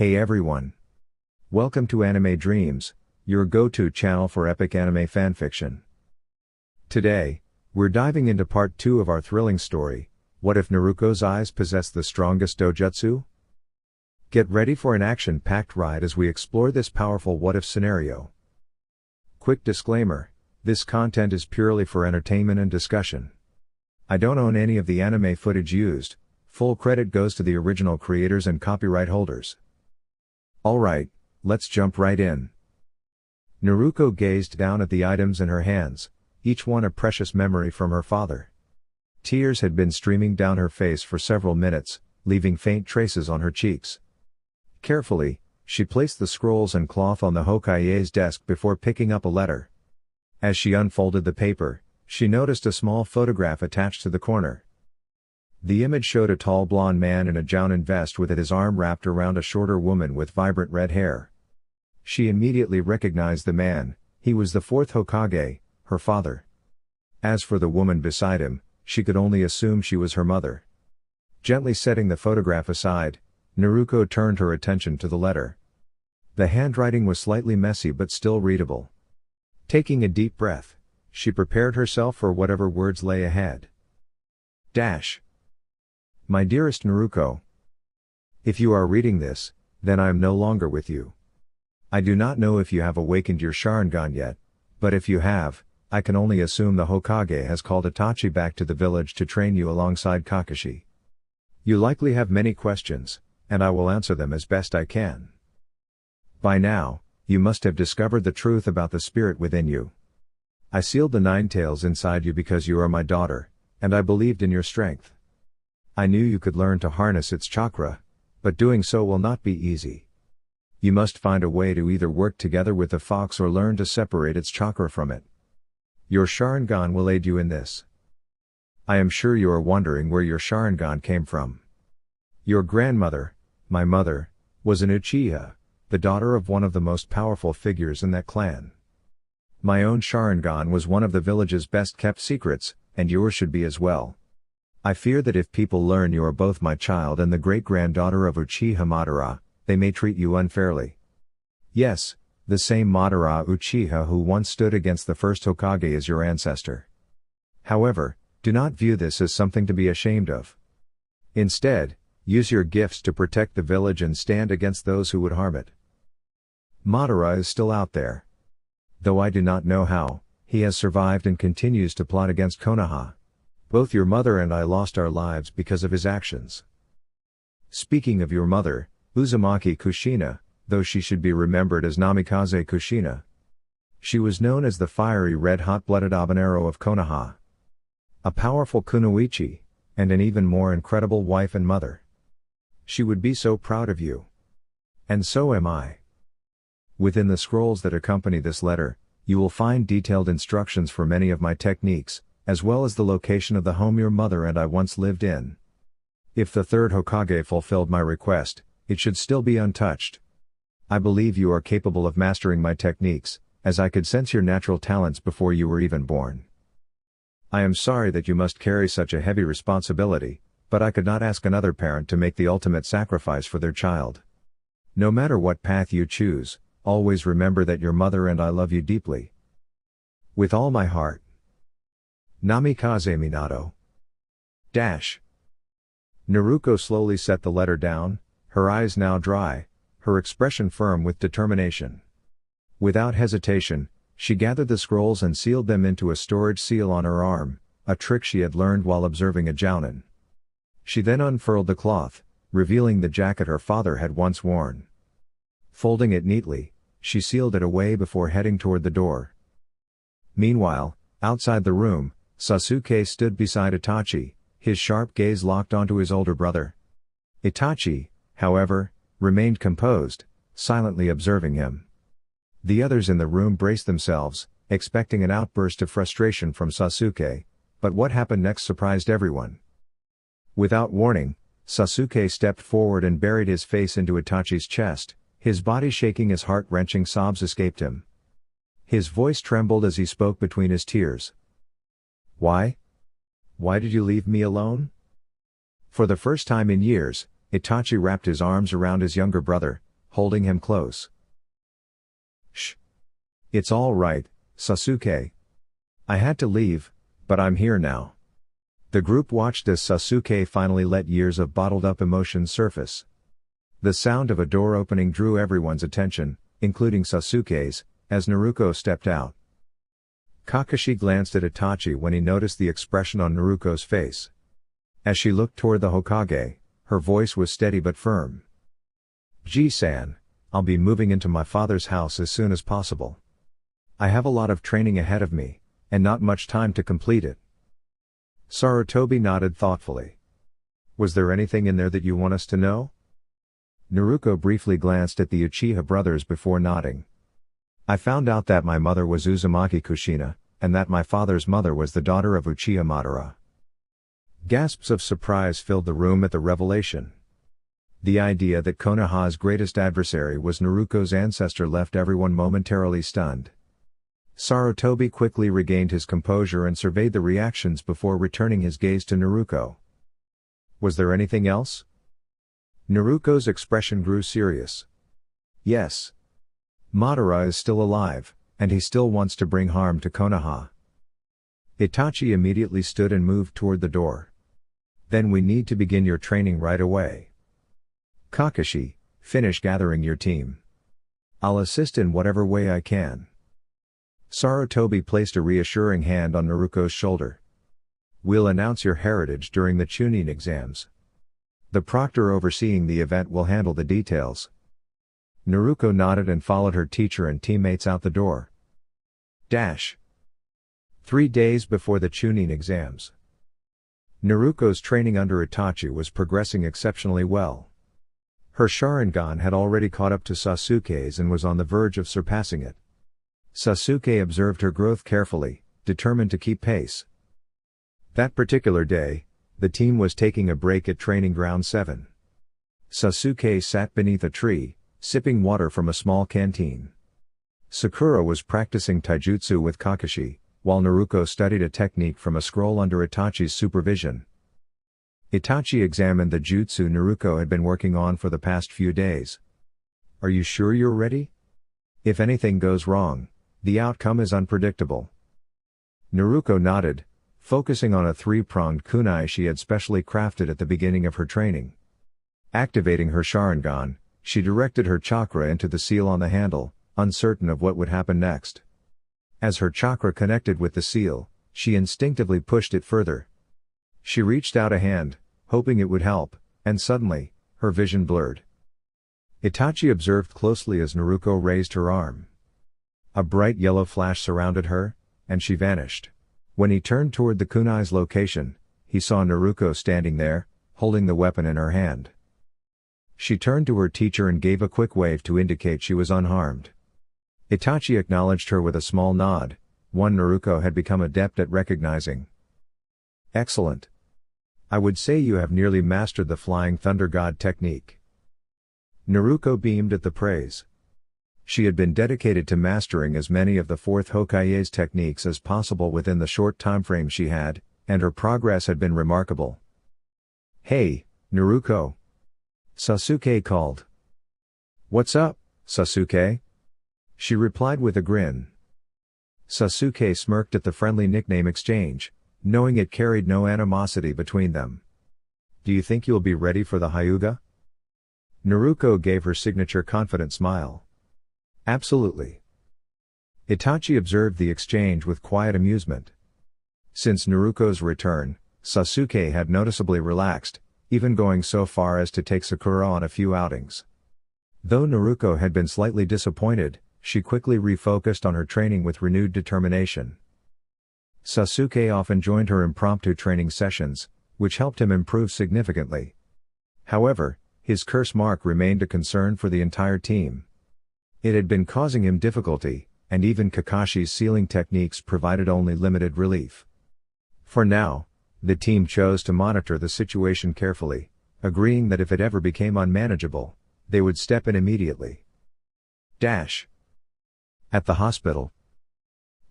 Hey everyone! Welcome to Anime Dreams, your go-to channel for epic anime fanfiction. Today, we're diving into part 2 of our thrilling story, What If Naruko's Eyes Possess the Strongest Dōjutsu? Get ready for an action-packed ride as we explore this powerful what-if scenario. Quick disclaimer, this content is purely for entertainment and discussion. I don't own any of the anime footage used, full credit goes to the original creators and copyright holders. Alright, let's jump right in. Naruko gazed down at the items in her hands, each one a precious memory from her father. Tears had been streaming down her face for several minutes, leaving faint traces on her cheeks. Carefully, she placed the scrolls and cloth on the Hokage's desk before picking up a letter. As she unfolded the paper, she noticed a small photograph attached to the corner. The image showed a tall blond man in a jounin vest with his arm wrapped around a shorter woman with vibrant red hair. She immediately recognized the man. He was the fourth Hokage, her father. As for the woman beside him, she could only assume she was her mother. Gently setting the photograph aside, Naruko turned her attention to the letter. The handwriting was slightly messy but still readable. Taking a deep breath, she prepared herself for whatever words lay ahead. My dearest Naruko. If you are reading this, then I am no longer with you. I do not know if you have awakened your Sharingan yet, but if you have, I can only assume the Hokage has called Itachi back to the village to train you alongside Kakashi. You likely have many questions, and I will answer them as best I can. By now, you must have discovered the truth about the spirit within you. I sealed the 9 tails inside you because you are my daughter, and I believed in your strength. I knew you could learn to harness its chakra, but doing so will not be easy. You must find a way to either work together with the fox or learn to separate its chakra from it. Your Sharingan will aid you in this. I am sure you are wondering where your Sharingan came from. Your grandmother, my mother, was an Uchiha, the daughter of one of the most powerful figures in that clan. My own Sharingan was one of the village's best kept secrets, and yours should be as well. I fear that if people learn you are both my child and the great-granddaughter of Uchiha Madara, they may treat you unfairly. Yes, the same Madara Uchiha who once stood against the first Hokage is your ancestor. However, do not view this as something to be ashamed of. Instead, use your gifts to protect the village and stand against those who would harm it. Madara is still out there. Though I do not know how, he has survived and continues to plot against Konoha. Both your mother and I lost our lives because of his actions. Speaking of your mother, Uzumaki Kushina, though she should be remembered as Namikaze Kushina. She was known as the fiery red hot-blooded habanero of Konoha. A powerful kunoichi, and an even more incredible wife and mother. She would be so proud of you. And so am I. Within the scrolls that accompany this letter, you will find detailed instructions for many of my techniques, as well as the location of the home your mother and I once lived in. If the third Hokage fulfilled my request, it should still be untouched. I believe you are capable of mastering my techniques, as I could sense your natural talents before you were even born. I am sorry that you must carry such a heavy responsibility, but I could not ask another parent to make the ultimate sacrifice for their child. No matter what path you choose, always remember that your mother and I love you deeply. With all my heart. Namikaze Minato. Naruko slowly set the letter down, her eyes now dry, her expression firm with determination. Without hesitation, she gathered the scrolls and sealed them into a storage seal on her arm, a trick she had learned while observing a jounin. She then unfurled the cloth, revealing the jacket her father had once worn. Folding it neatly, she sealed it away before heading toward the door. Meanwhile, outside the room, Sasuke stood beside Itachi, his sharp gaze locked onto his older brother. Itachi, however, remained composed, silently observing him. The others in the room braced themselves, expecting an outburst of frustration from Sasuke, but what happened next surprised everyone. Without warning, Sasuke stepped forward and buried his face into Itachi's chest, his body shaking as heart-wrenching sobs escaped him. His voice trembled as he spoke between his tears. Why? Why did you leave me alone? For the first time in years, Itachi wrapped his arms around his younger brother, holding him close. Shh. It's all right, Sasuke. I had to leave, but I'm here now. The group watched as Sasuke finally let years of bottled-up emotions surface. The sound of a door opening drew everyone's attention, including Sasuke's, as Naruko stepped out. Kakashi glanced at Itachi when he noticed the expression on Naruko's face. As she looked toward the Hokage, her voice was steady but firm. "Ji-san, I'll be moving into my father's house as soon as possible. I have a lot of training ahead of me, and not much time to complete it." Sarutobi nodded thoughtfully. "Was there anything in there that you want us to know?" Naruko briefly glanced at the Uchiha brothers before nodding. "I found out that my mother was Uzumaki Kushina, and that my father's mother was the daughter of Uchiha Madara." Gasps of surprise filled the room at the revelation. The idea that Konoha's greatest adversary was Naruko's ancestor left everyone momentarily stunned. Sarutobi quickly regained his composure and surveyed the reactions before returning his gaze to Naruko. "Was there anything else?" Naruko's expression grew serious. "Yes. Madara is still alive, and he still wants to bring harm to Konoha." Itachi immediately stood and moved toward the door. "Then we need to begin your training right away. Kakashi, finish gathering your team. I'll assist in whatever way I can." Sarutobi placed a reassuring hand on Naruko's shoulder. "We'll announce your heritage during the Chunin exams. The proctor overseeing the event will handle the details." Naruko nodded and followed her teacher and teammates out the door. 3 days before the Chunin exams. Naruko's training under Itachi was progressing exceptionally well. Her Sharingan had already caught up to Sasuke's and was on the verge of surpassing it. Sasuke observed her growth carefully, determined to keep pace. That particular day, the team was taking a break at Training Ground 7. Sasuke sat beneath a tree, sipping water from a small canteen. Sakura was practicing taijutsu with Kakashi, while Naruko studied a technique from a scroll under Itachi's supervision. Itachi examined the jutsu Naruko had been working on for the past few days. "Are you sure you're ready? If anything goes wrong, the outcome is unpredictable." Naruko nodded, focusing on a 3-pronged kunai she had specially crafted at the beginning of her training. Activating her Sharingan, she directed her chakra into the seal on the handle, uncertain of what would happen next. As her chakra connected with the seal, she instinctively pushed it further. She reached out a hand, hoping it would help, and suddenly, her vision blurred. Itachi observed closely as Naruko raised her arm. A bright yellow flash surrounded her, and she vanished. When he turned toward the kunai's location, he saw Naruko standing there, holding the weapon in her hand. She turned to her teacher and gave a quick wave to indicate she was unharmed. Itachi acknowledged her with a small nod, one Naruko had become adept at recognizing. "Excellent. I would say you have nearly mastered the Flying Thunder God technique." Naruko beamed at the praise. She had been dedicated to mastering as many of the fourth Hokage's techniques as possible within the short time frame she had, and her progress had been remarkable. "Hey, Naruko!" Sasuke called. "What's up, Sasuke?" She replied with a grin. Sasuke smirked at the friendly nickname exchange, knowing it carried no animosity between them. "Do you think you'll be ready for the Hyuga?" Naruko gave her signature confident smile. "Absolutely." Itachi observed the exchange with quiet amusement. Since Naruko's return, Sasuke had noticeably relaxed, even going so far as to take Sakura on a few outings. Though Naruko had been slightly disappointed, she quickly refocused on her training with renewed determination. Sasuke often joined her impromptu training sessions, which helped him improve significantly. However, his curse mark remained a concern for the entire team. It had been causing him difficulty, and even Kakashi's sealing techniques provided only limited relief. For now, the team chose to monitor the situation carefully, agreeing that if it ever became unmanageable, they would step in immediately. At the hospital.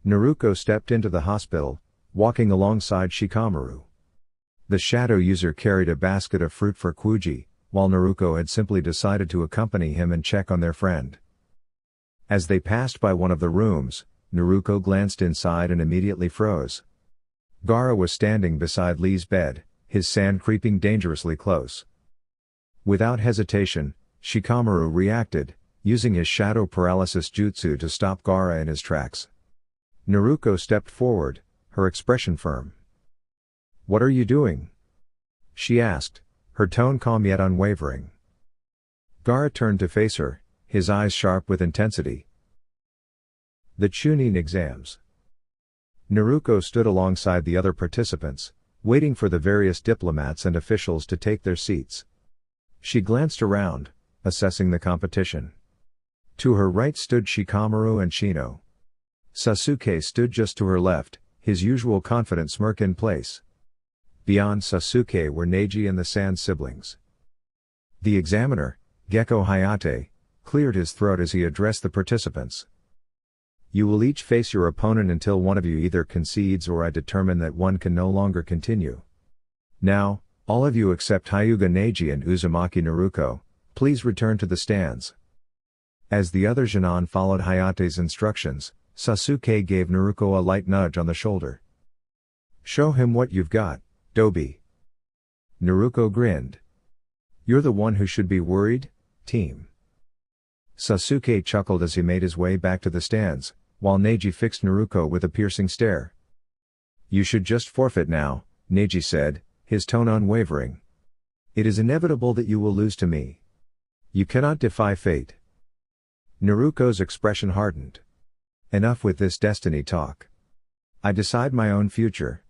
Naruko stepped into the hospital, walking alongside Shikamaru. The shadow user carried a basket of fruit for Kuji, while Naruko had simply decided to accompany him and check on their friend. As they passed by one of the rooms, Naruko glanced inside and immediately froze. Gaara was standing beside Lee's bed, his sand creeping dangerously close. Without hesitation, Shikamaru reacted, using his shadow paralysis jutsu to stop Gaara in his tracks. Naruko stepped forward, her expression firm. "What are you doing?" she asked, her tone calm yet unwavering. Gaara turned to face her, his eyes sharp with intensity. "The Chunin exams." Naruko stood alongside the other participants, waiting for the various diplomats and officials to take their seats. She glanced around, assessing the competition. To her right stood Shikamaru and Shino. Sasuke stood just to her left, his usual confident smirk in place. Beyond Sasuke were Neji and the Sand siblings. The examiner, Gekko Hayate, cleared his throat as he addressed the participants. "You will each face your opponent until one of you either concedes or I determine that one can no longer continue. Now, all of you except Hyuga Neji and Uzumaki Naruko, please return to the stands." As the other Genin followed Hayate's instructions, Sasuke gave Naruko a light nudge on the shoulder. "Show him what you've got, Dobi." Naruko grinned. "You're the one who should be worried, team." Sasuke chuckled as he made his way back to the stands, while Neji fixed Naruko with a piercing stare. "You should just forfeit now," Neji said, his tone unwavering. "It is inevitable that you will lose to me. You cannot defy fate." Naruko's expression hardened. "Enough with this destiny talk. I decide my own future.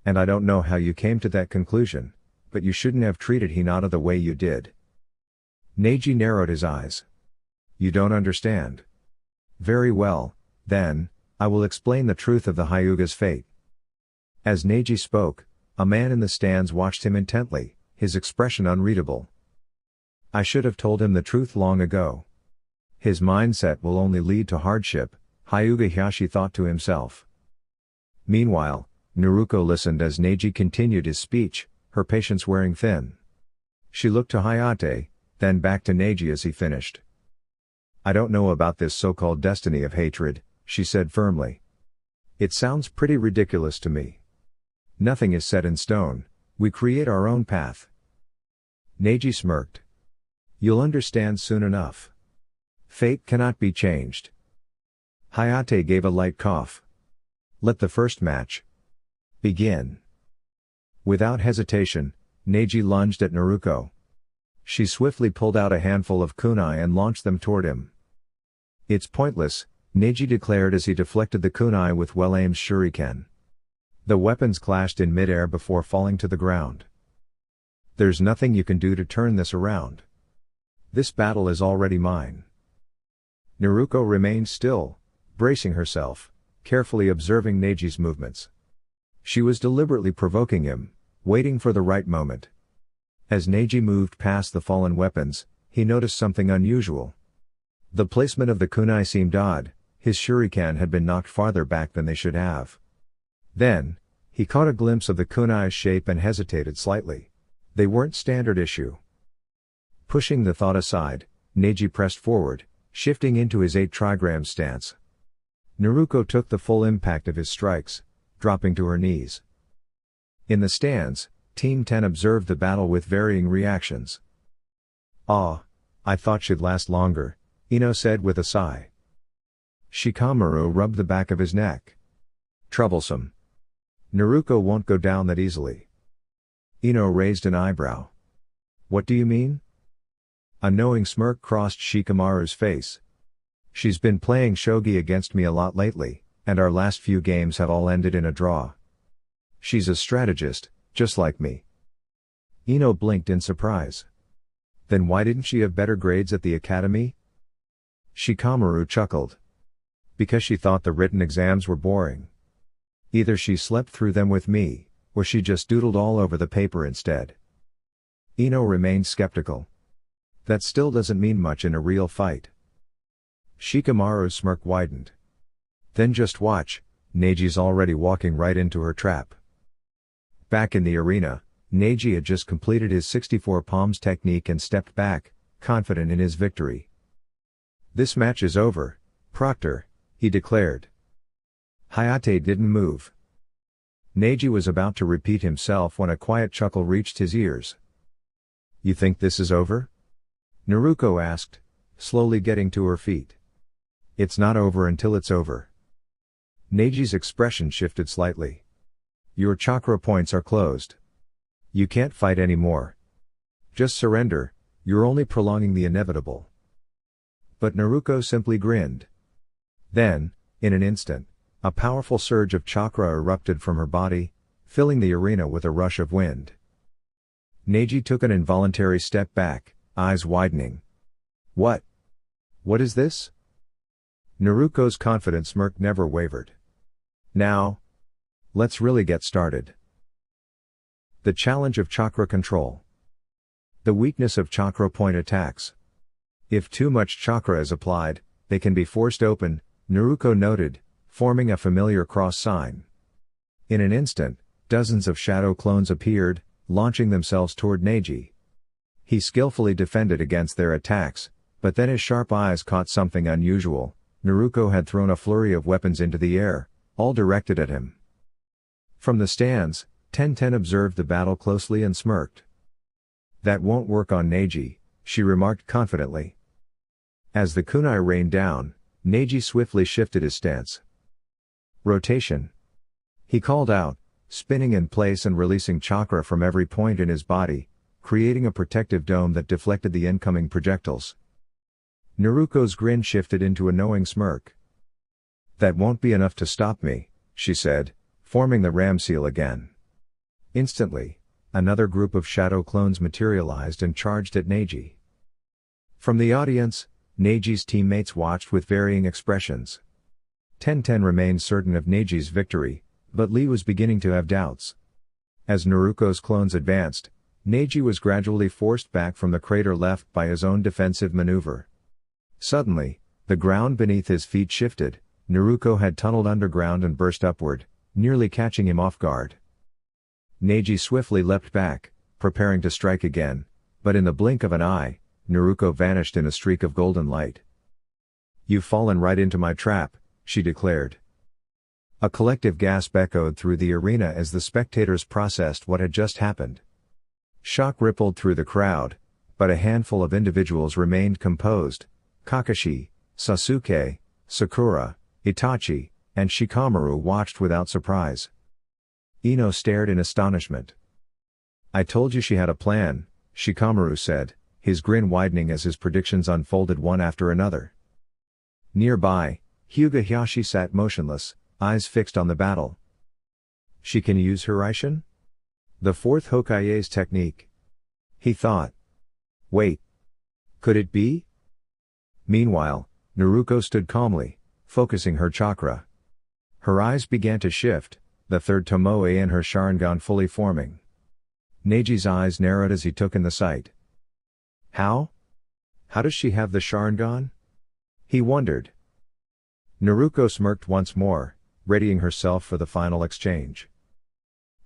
And I don't know how you came to that conclusion, but you shouldn't have treated Hinata the way you did." Neji narrowed his eyes. "You don't understand. Very well, then, I will explain the truth of the Hyuga's fate." As Neji spoke, a man in the stands watched him intently, his expression unreadable. "I should have told him the truth long ago. His mindset will only lead to hardship," Hyuga Hiashi thought to himself. Meanwhile, Naruko listened as Neji continued his speech, her patience wearing thin. She looked to Hayate, then back to Neji as he finished. "I don't know about this so-called destiny of hatred," she said firmly. "It sounds pretty ridiculous to me. Nothing is set in stone, we create our own path." Neji smirked. "You'll understand soon enough. Fate cannot be changed." Hayate gave a light cough. "Let the first match begin." Without hesitation, Neji lunged at Naruko. She swiftly pulled out a handful of kunai and launched them toward him. "It's pointless," Neji declared as he deflected the kunai with well-aimed shuriken. The weapons clashed in midair before falling to the ground. "There's nothing you can do to turn this around. This battle is already mine." Naruko remained still, bracing herself, carefully observing Neji's movements. She was deliberately provoking him, waiting for the right moment. As Neji moved past the fallen weapons, he noticed something unusual. The placement of the kunai seemed odd, his shuriken had been knocked farther back than they should have. Then, he caught a glimpse of the kunai's shape and hesitated slightly. They weren't standard issue. Pushing the thought aside, Neji pressed forward, shifting into his 8 trigram stance. Naruko took the full impact of his strikes, dropping to her knees. In the stands, Team 10 observed the battle with varying reactions. "Ah, I thought she'd last longer," Ino said with a sigh. Shikamaru rubbed the back of his neck. "Troublesome. Naruko won't go down that easily." Ino raised an eyebrow. "What do you mean?" A knowing smirk crossed Shikamaru's face. "She's been playing shogi against me a lot lately, and our last few games have all ended in a draw. She's a strategist, just like me." Ino blinked in surprise. "Then why didn't she have better grades at the academy?" Shikamaru chuckled. "Because she thought the written exams were boring. Either she slept through them with me, or she just doodled all over the paper instead." Ino remained skeptical. "That still doesn't mean much in a real fight." Shikamaru's smirk widened. "Then just watch, Neji's already walking right into her trap." Back in the arena, Neji had just completed his 64 palms technique and stepped back, confident in his victory. "This match is over, Proctor," he declared. Hayate didn't move. Neji was about to repeat himself when a quiet chuckle reached his ears. "You think this is over?" Naruko asked, slowly getting to her feet. "It's not over until it's over." Neji's expression shifted slightly. "Your chakra points are closed. You can't fight anymore. Just surrender, you're only prolonging the inevitable." But Naruko simply grinned. Then, in an instant, a powerful surge of chakra erupted from her body, filling the arena with a rush of wind. Neji took an involuntary step back, eyes widening. What is this?" Naruko's confident smirk never wavered. "Now, let's really get started." The challenge of chakra control. The weakness of chakra point attacks. If too much chakra is applied, they can be forced open, Naruko noted, forming a familiar cross sign. In an instant, dozens of shadow clones appeared, launching themselves toward Neji. He skillfully defended against their attacks, but then his sharp eyes caught something unusual. Naruko had thrown a flurry of weapons into the air, all directed at him. From the stands, Tenten observed the battle closely and smirked. "That won't work on Neji," she remarked confidently. As the kunai rained down, Neji swiftly shifted his stance. "Rotation," he called out, spinning in place and releasing chakra from every point in his body, creating a protective dome that deflected the incoming projectiles. Naruko's grin shifted into a knowing smirk. "That won't be enough to stop me," she said, forming the ram seal again. Instantly, another group of shadow clones materialized and charged at Neji. From the audience, Neji's teammates watched with varying expressions. Tenten remained certain of Neji's victory, but Lee was beginning to have doubts. As Naruko's clones advanced, Neji was gradually forced back from the crater left by his own defensive maneuver. Suddenly, the ground beneath his feet shifted. Naruko had tunneled underground and burst upward, nearly catching him off guard. Neji swiftly leapt back, preparing to strike again, but in the blink of an eye, Naruko vanished in a streak of golden light. "You've fallen right into my trap," she declared. A collective gasp echoed through the arena as the spectators processed what had just happened. Shock rippled through the crowd, but a handful of individuals remained composed. Kakashi, Sasuke, Sakura, Itachi, and Shikamaru watched without surprise. Ino stared in astonishment. "I told you she had a plan," Shikamaru said, his grin widening as his predictions unfolded one after another. Nearby, Hyuga Hyashi sat motionless, eyes fixed on the battle. "She can use Hiraishin? The fourth Hokage's technique," he thought. "Wait. Could it be?" Meanwhile, Naruko stood calmly, focusing her chakra. Her eyes began to shift, the third Tomoe in her Sharingan fully forming. Neji's eyes narrowed as he took in the sight. How does she have the Sharingan?" he wondered. Naruko smirked once more, readying herself for the final exchange.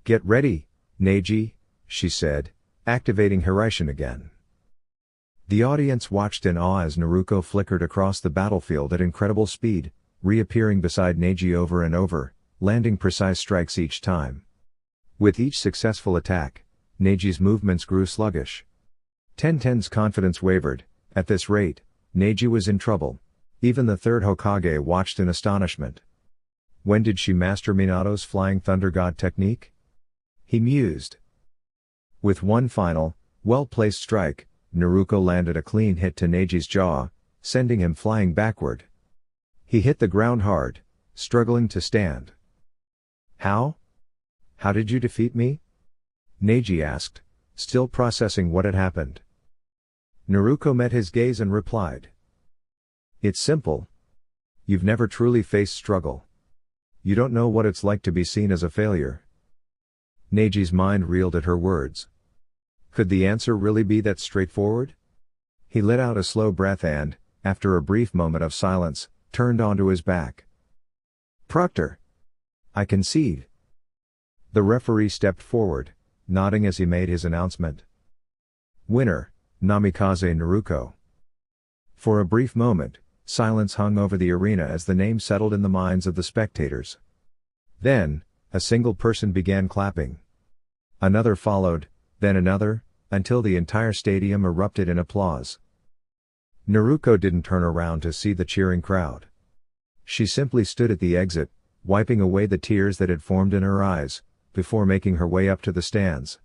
"Get ready, Neji," she said, activating Hiraishin again. The audience watched in awe as Naruko flickered across the battlefield at incredible speed, reappearing beside Neji over and over, landing precise strikes each time. With each successful attack, Neji's movements grew sluggish. Tenten's confidence wavered. At this rate, Neji was in trouble. Even the third Hokage watched in astonishment. When did she master Minato's Flying Thunder God technique? He mused. With one final, well-placed strike, Naruko landed a clean hit to Neji's jaw, sending him flying backward. He hit the ground hard, struggling to stand. How did you defeat me?" Neji asked, still processing what had happened. Naruko met his gaze and replied. "It's simple. You've never truly faced struggle. You don't know what it's like to be seen as a failure." Neji's mind reeled at her words. Could the answer really be that straightforward? He let out a slow breath and, after a brief moment of silence, turned onto his back. "Proctor, I concede." The referee stepped forward, nodding as he made his announcement. Winner, Namikaze Naruko. For a brief moment, silence hung over the arena as the name settled in the minds of the spectators. Then, a single person began clapping. Another followed, then another, until the entire stadium erupted in applause. Naruko didn't turn around to see the cheering crowd. She simply stood at the exit, wiping away the tears that had formed in her eyes, before making her way up to the stands.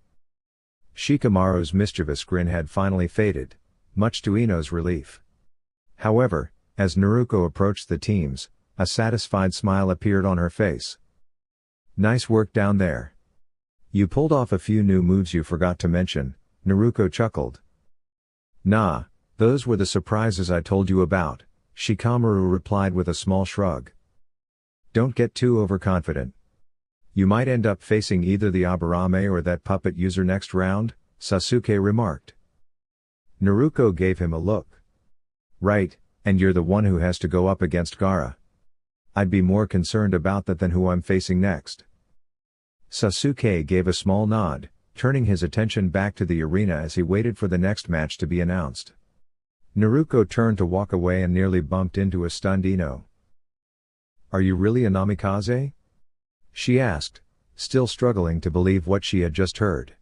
Shikamaru's mischievous grin had finally faded, much to Ino's relief. However, as Naruko approached the teams, a satisfied smile appeared on her face. "Nice work down there. You pulled off a few new moves you forgot to mention," Naruko chuckled. "Nah, those were the surprises I told you about," Shikamaru replied with a small shrug. "Don't get too overconfident. You might end up facing either the Aburame or that puppet user next round," Sasuke remarked. Naruko gave him a look. "Right, and you're the one who has to go up against Gaara. I'd be more concerned about that than who I'm facing next." Sasuke gave a small nod, turning his attention back to the arena as he waited for the next match to be announced. Naruko turned to walk away and nearly bumped into a stunned Ino. "Are you really a Namikaze?" she asked, still struggling to believe what she had just heard.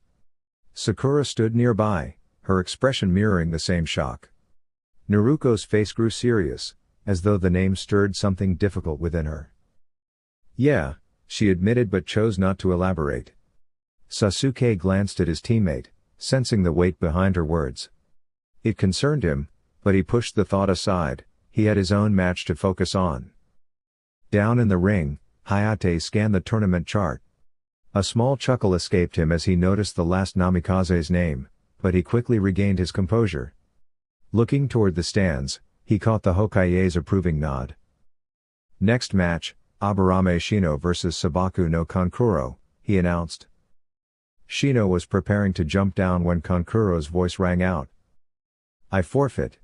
Sakura stood nearby, her expression mirroring the same shock. Naruko's face grew serious, as though the name stirred something difficult within her. "Yeah," she admitted but chose not to elaborate. Sasuke glanced at his teammate, sensing the weight behind her words. It concerned him, but he pushed the thought aside, he had his own match to focus on. Down in the ring, Hayate scanned the tournament chart. A small chuckle escaped him as he noticed the last Namikaze's name, but he quickly regained his composure. Looking toward the stands, he caught the Hokage's approving nod. "Next match, Aburame Shino vs Sabaku no Kankuro," he announced. Shino was preparing to jump down when Kankuro's voice rang out. "I forfeit."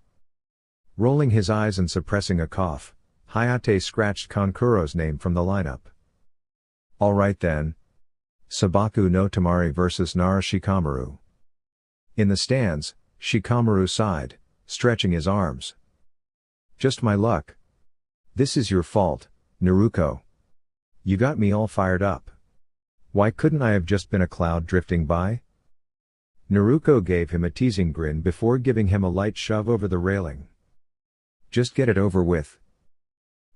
Rolling his eyes and suppressing a cough, Hayate scratched Kankuro's name from the lineup. "All right then. Sabaku no Tamari vs Nara Shikamaru." In the stands, Shikamaru sighed, stretching his arms. "Just my luck. This is your fault, Naruko. You got me all fired up. Why couldn't I have just been a cloud drifting by?" Naruko gave him a teasing grin before giving him a light shove over the railing. "Just get it over with."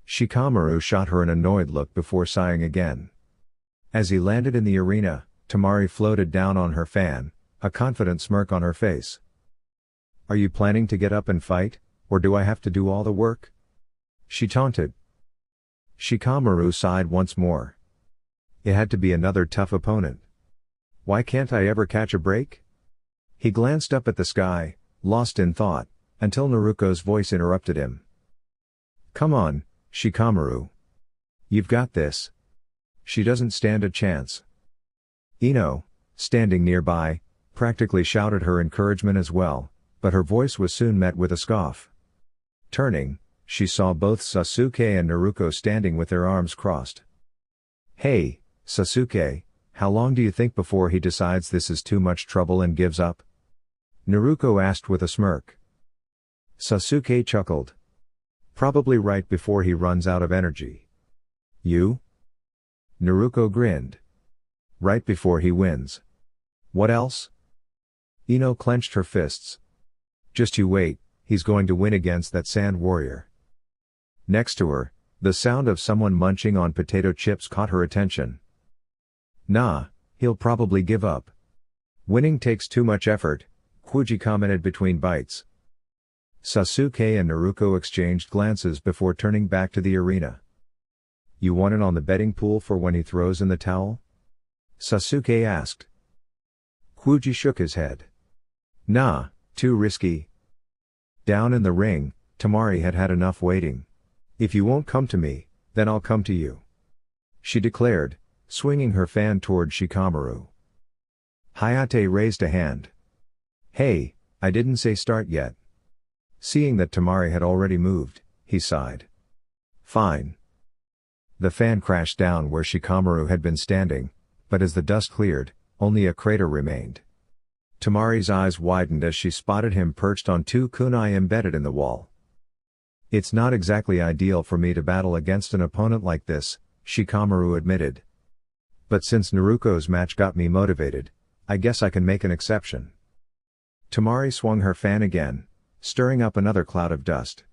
Shikamaru shot her an annoyed look before sighing again. As he landed in the arena, Tamari floated down on her fan, a confident smirk on her face. "Are you planning to get up and fight, or do I have to do all the work?" she taunted. Shikamaru sighed once more. It had to be another tough opponent. Why can't I ever catch a break? He glanced up at the sky, lost in thought, until Naruko's voice interrupted him. "Come on, Shikamaru. You've got this. She doesn't stand a chance." Ino, standing nearby, practically shouted her encouragement as well, but her voice was soon met with a scoff. Turning, she saw both Sasuke and Naruko standing with their arms crossed. "Hey, Sasuke, how long do you think before he decides this is too much trouble and gives up?" Naruko asked with a smirk. Sasuke chuckled. "Probably right before he runs out of energy." "You?" Naruko grinned. "Right before he wins." "What else?" Ino clenched her fists. "Just you wait, he's going to win against that sand warrior." Next to her, the sound of someone munching on potato chips caught her attention. "Nah, he'll probably give up. Winning takes too much effort," Kuji commented between bites. Sasuke and Naruko exchanged glances before turning back to the arena. "You want in on the betting pool for when he throws in the towel?" Sasuke asked. Kuji shook his head. "Nah, too risky." Down in the ring, Tamari had had enough waiting. "If you won't come to me, then I'll come to you," she declared, swinging her fan toward Shikamaru. Hayate raised a hand. "Hey, I didn't say start yet." Seeing that Tamari had already moved, he sighed. "Fine." The fan crashed down where Shikamaru had been standing, but as the dust cleared, only a crater remained. Tamari's eyes widened as she spotted him perched on two kunai embedded in the wall. It's not exactly ideal for me to battle against an opponent like this, Shikamaru admitted. But since Naruko's match got me motivated, I guess I can make an exception. Tamari swung her fan again, stirring up another cloud of dust.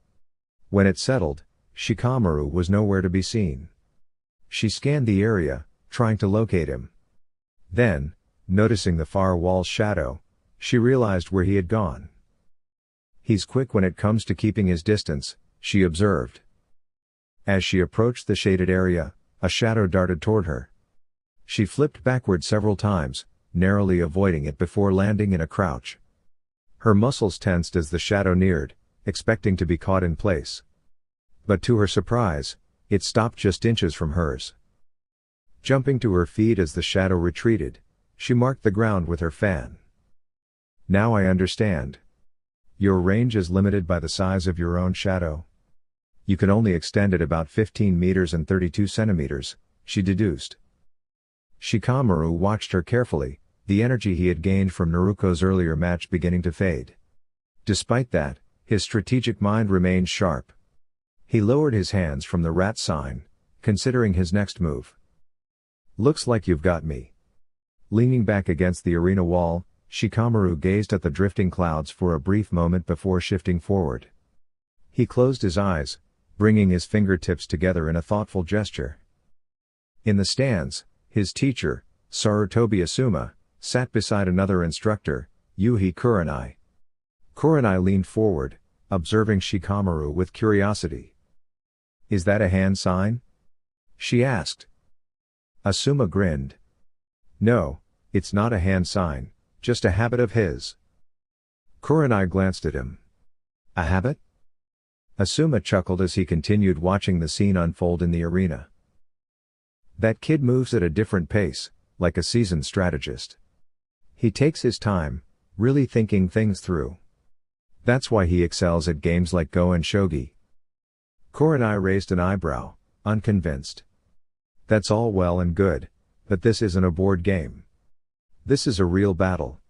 When it settled, Shikamaru was nowhere to be seen. She scanned the area, trying to locate him. Then, noticing the far wall's shadow, she realized where he had gone. He's quick when it comes to keeping his distance, she observed. As she approached the shaded area, a shadow darted toward her. She flipped backward several times, narrowly avoiding it before landing in a crouch. Her muscles tensed as the shadow neared, expecting to be caught in place. But to her surprise, it stopped just inches from hers. Jumping to her feet as the shadow retreated, she marked the ground with her fan. Now I understand. Your range is limited by the size of your own shadow. You can only extend it about 15 meters and 32 centimeters, she deduced. Shikamaru watched her carefully, the energy he had gained from Naruko's earlier match beginning to fade. Despite that, his strategic mind remained sharp. He lowered his hands from the rat sign, considering his next move. Looks like you've got me. Leaning back against the arena wall, Shikamaru gazed at the drifting clouds for a brief moment before shifting forward. He closed his eyes, bringing his fingertips together in a thoughtful gesture. In the stands, his teacher, Sarutobi Asuma, sat beside another instructor, Yuhi Kurenai. Kurenai leaned forward, observing Shikamaru with curiosity. Is that a hand sign? She asked. Asuma grinned. No, it's not a hand sign, just a habit of his. Kurenai glanced at him. A habit? Asuma chuckled as he continued watching the scene unfold in the arena. That kid moves at a different pace, like a seasoned strategist. He takes his time, really thinking things through. That's why he excels at games like Go and Shogi. Kurenai raised an eyebrow, unconvinced. That's all well and good, but this isn't a board game. This is a real battle.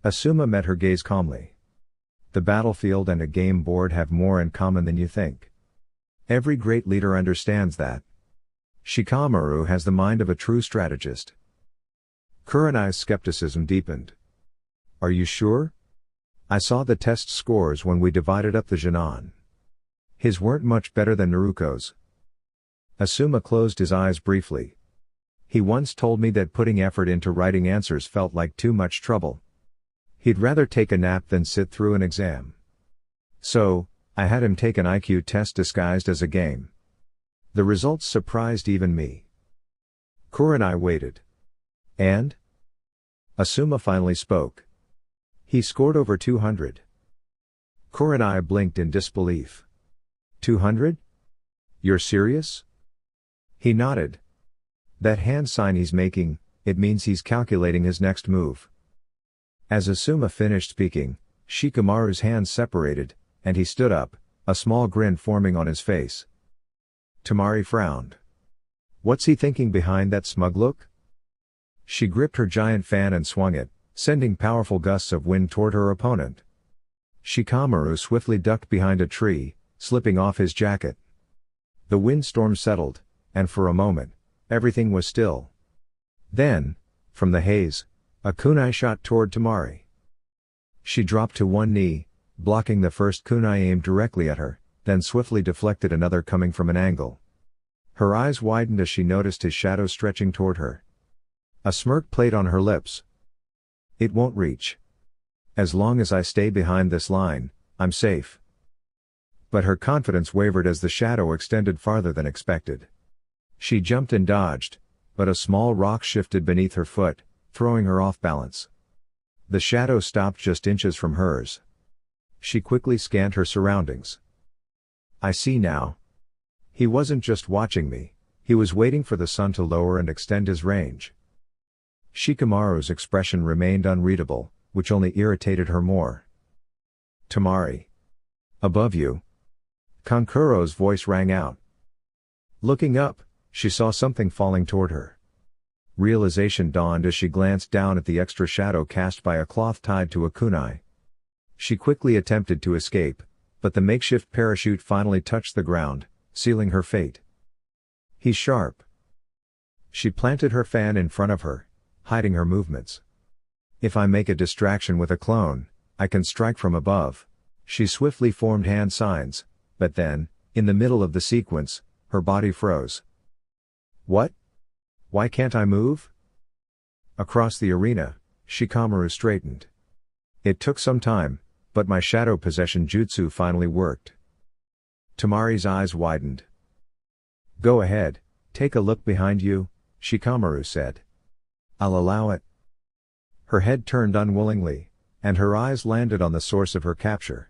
Asuma met her gaze calmly. The battlefield and a game board have more in common than you think. Every great leader understands that. Shikamaru has the mind of a true strategist. Kurenai's skepticism deepened. Are you sure? I saw the test scores when we divided up the Jinan. His weren't much better than Naruko's. Asuma closed his eyes briefly. He once told me that putting effort into writing answers felt like too much trouble. He'd rather take a nap than sit through an exam. So, I had him take an IQ test disguised as a game. The results surprised even me. Kurenai waited. And? Asuma finally spoke. He scored over 200. Kurenai blinked in disbelief. 200? You're serious? He nodded. That hand sign he's making, it means he's calculating his next move. As Asuma finished speaking, Shikamaru's hands separated, and he stood up, a small grin forming on his face. Tamari frowned. What's he thinking behind that smug look? She gripped her giant fan and swung it, sending powerful gusts of wind toward her opponent. Shikamaru swiftly ducked behind a tree, slipping off his jacket. The windstorm settled, and for a moment, everything was still. Then, from the haze, a kunai shot toward Tamari. She dropped to one knee, blocking the first kunai aimed directly at her, then swiftly deflected another coming from an angle. Her eyes widened as she noticed his shadow stretching toward her. A smirk played on her lips. It won't reach. As long as I stay behind this line, I'm safe. But her confidence wavered as the shadow extended farther than expected. She jumped and dodged, but a small rock shifted beneath her foot, throwing her off balance. The shadow stopped just inches from hers. She quickly scanned her surroundings. I see now. He wasn't just watching me, he was waiting for the sun to lower and extend his range. Shikamaru's expression remained unreadable, which only irritated her more. Tamari. Above you. Kankuro's voice rang out. Looking up, she saw something falling toward her. Realization dawned as she glanced down at the extra shadow cast by a cloth tied to a kunai. She quickly attempted to escape, but the makeshift parachute finally touched the ground, sealing her fate. He's sharp. She planted her fan in front of her, hiding her movements. If I make a distraction with a clone, I can strike from above. She swiftly formed hand signs, but then, in the middle of the sequence, her body froze. What? Why can't I move? Across the arena, Shikamaru straightened. It took some time, but my shadow possession jutsu finally worked. Tamari's eyes widened. Go ahead, take a look behind you, Shikamaru said. I'll allow it. Her head turned unwillingly, and her eyes landed on the source of her capture.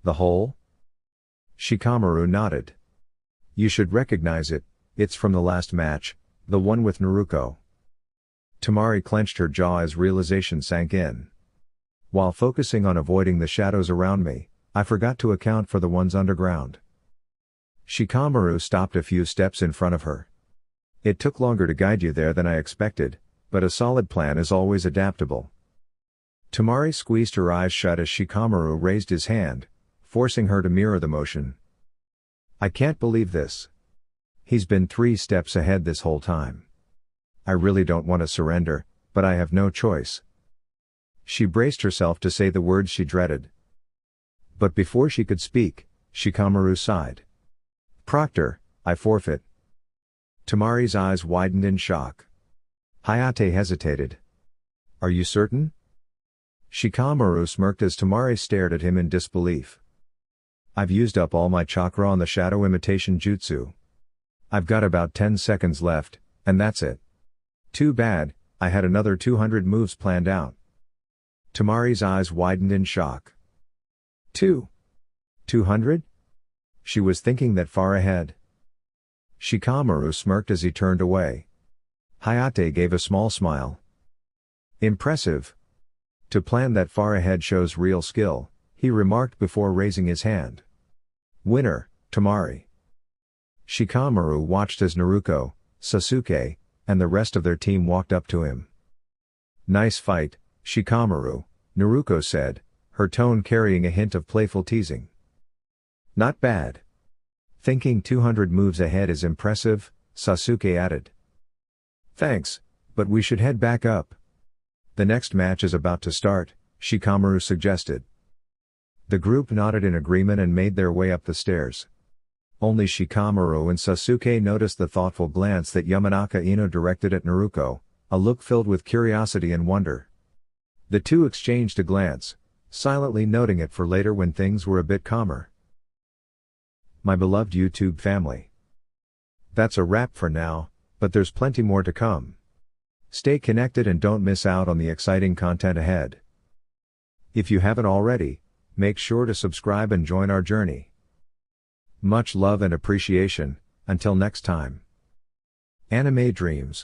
The hole? Shikamaru nodded. You should recognize it, it's from the last match, the one with Naruko. Tamari clenched her jaw as realization sank in. While focusing on avoiding the shadows around me, I forgot to account for the ones underground. Shikamaru stopped a few steps in front of her. It took longer to guide you there than I expected, but a solid plan is always adaptable. Tamari squeezed her eyes shut as Shikamaru raised his hand, forcing her to mirror the motion. I can't believe this. He's been 3 steps ahead this whole time. I really don't want to surrender, but I have no choice. She braced herself to say the words she dreaded. But before she could speak, Shikamaru sighed. Proctor, I forfeit. Tamari's eyes widened in shock. Hayate hesitated. Are you certain? Shikamaru smirked as Tamari stared at him in disbelief. I've used up all my chakra on the shadow imitation jutsu. I've got about 10 seconds left, and that's it. Too bad, I had another 200 moves planned out. Tamari's eyes widened in shock. 200? She was thinking that far ahead. Shikamaru smirked as he turned away. Hayate gave a small smile. Impressive. To plan that far ahead shows real skill, he remarked before raising his hand. Winner, Tamari. Shikamaru watched as Naruko, Sasuke, and the rest of their team walked up to him. Nice fight, Shikamaru, Naruko said, her tone carrying a hint of playful teasing. Not bad. Thinking 200 moves ahead is impressive, Sasuke added. Thanks, but we should head back up. The next match is about to start, Shikamaru suggested. The group nodded in agreement and made their way up the stairs. Only Shikamaru and Sasuke noticed the thoughtful glance that Yamanaka Ino directed at Naruko, a look filled with curiosity and wonder. The two exchanged a glance, silently noting it for later when things were a bit calmer. My beloved YouTube family. That's a wrap for now, but there's plenty more to come. Stay connected and don't miss out on the exciting content ahead. If you haven't already, make sure to subscribe and join our journey. Much love and appreciation, until next time. Anime Dreams.